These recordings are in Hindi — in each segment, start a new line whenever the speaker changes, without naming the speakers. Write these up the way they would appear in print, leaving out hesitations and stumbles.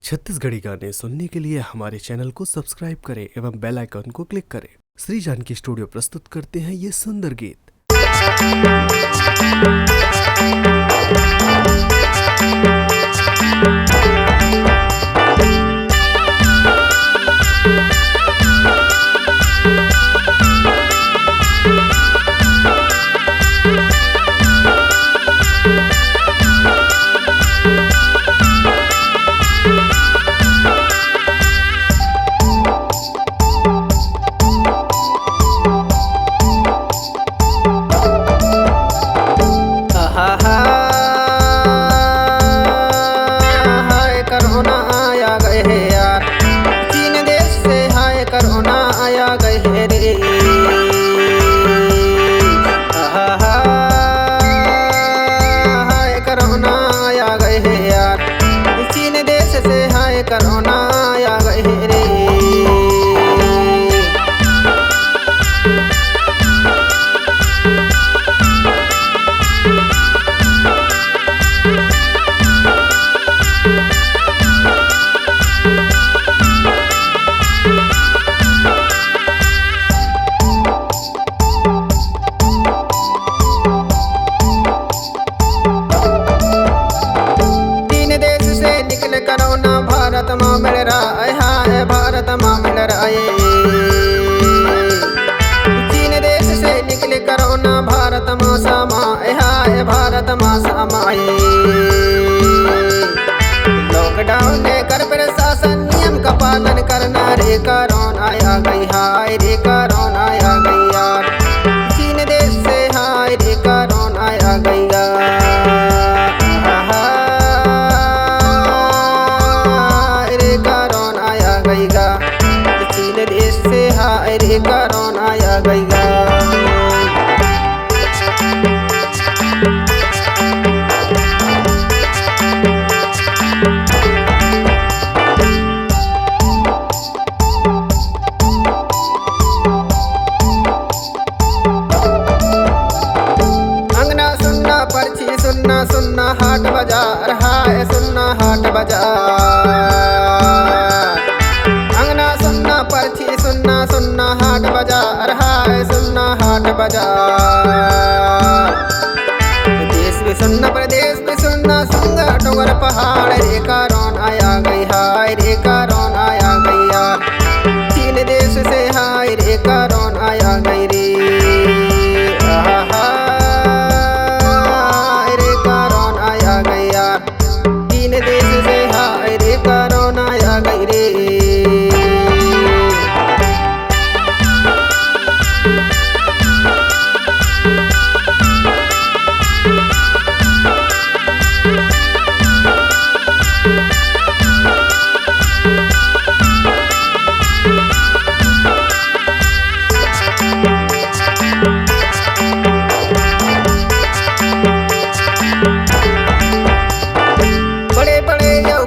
छत्तीसगढ़ी गाने सुनने के लिए हमारे चैनल को सब्सक्राइब करें एवं बेल आइकन को क्लिक करें। श्री जानकी स्टूडियो प्रस्तुत करते हैं ये सुंदर गीत।
हाय कोरोना आया गए है यार, चीन देश से हाय कोरोना आया गए है रे। हाय कोरोना आया गए है यार, चीन देश से हाय कोरोना आया गए है रे। कोरोना भारत में मिल रहा है, भारत में मिल रहा है। चीन देश से निकले कोरोना भारत में समाए है, भारत में समाए। लॉकडाउन ने कर प्रशासन नियम का पालन करना रे, कोरोना आ गई हाय रे, कोरोना आ गई यार। चीन देश से हाय रे, कोरोना आ गई यार। चीन देश से हाय रे, कोरोना आ गई गा। अंगना सुनना पर्ची सुनना, सुनना हाट बाजार हाय, सुनना हाट बाजार। पर्ची सुनना, सुनना हाट बाजार हाय, सुनना हाट बाजार। देश भी सुनना प्रदेश भी सुनना, सुंगा डोंगर पहाड़ रे, कोरोना आ गई हाय रे, कोरोना आ गई यार। चीन देश से हाय रे, कोरोना आ गई रे। हाय रे, कोरोना आ गई यार। चीन देश से हाय रे, कोरोना आ गई रे।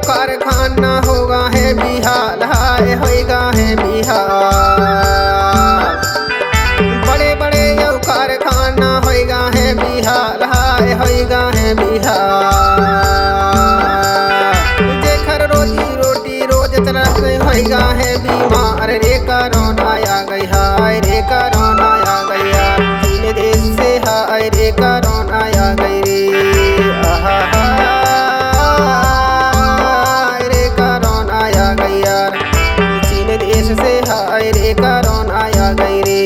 कारखाना होगा है बिहार हाय, होएगा है बिहार। बड़े बड़े यो कारखाना होएगा है बिहार हाय, होएगा है बिहार। जेखर रोजी रोटी रोज चला होएगा है बीमार रे, कोरोना आ गई हाय रे, कोरोना आ गई यार। चीन देश से हाय रे, कोरोना आ गई रे। चीन देश से हाय रे, कोरोना आ गई रे।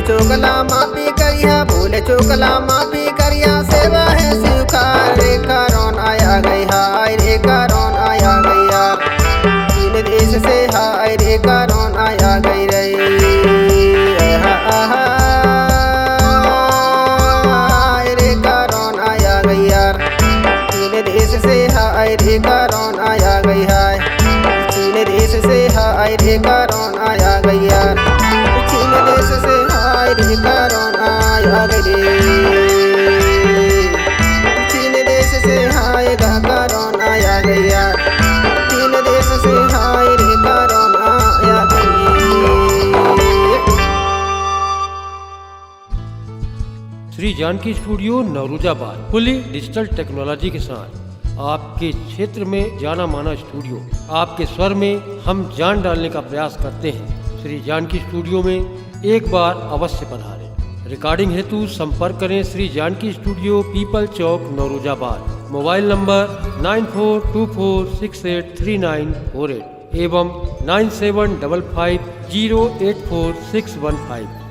चोकला माफी करिया, भूल चोकला माफी करिया। सेवा है स्वीकार रे, कोरोना आ गई हाय रे, कोरोना आ गई यार। चीन देश से हाय रे, कोरोना हाय रे कोरोना आ गई यार, चीन देश से हाय रे कोरोना आ गई रे, चीन देश से हाय रे कोरोना आ गई यार, चीन देश से हाय रे कोरोना आ गई।
Shri Janaki studio Naurozabad fully digital technology के साथ आपके क्षेत्र में जाना माना स्टूडियो, आपके स्वर में हम जान डालने का प्रयास करते हैं। श्री जानकी स्टूडियो में एक बार अवश्य पधारें। रिकॉर्डिंग हेतु संपर्क करें श्री जानकी स्टूडियो, पीपल चौक, नौरोजाबाद। मोबाइल नंबर 9424683948 एवं 9755084615।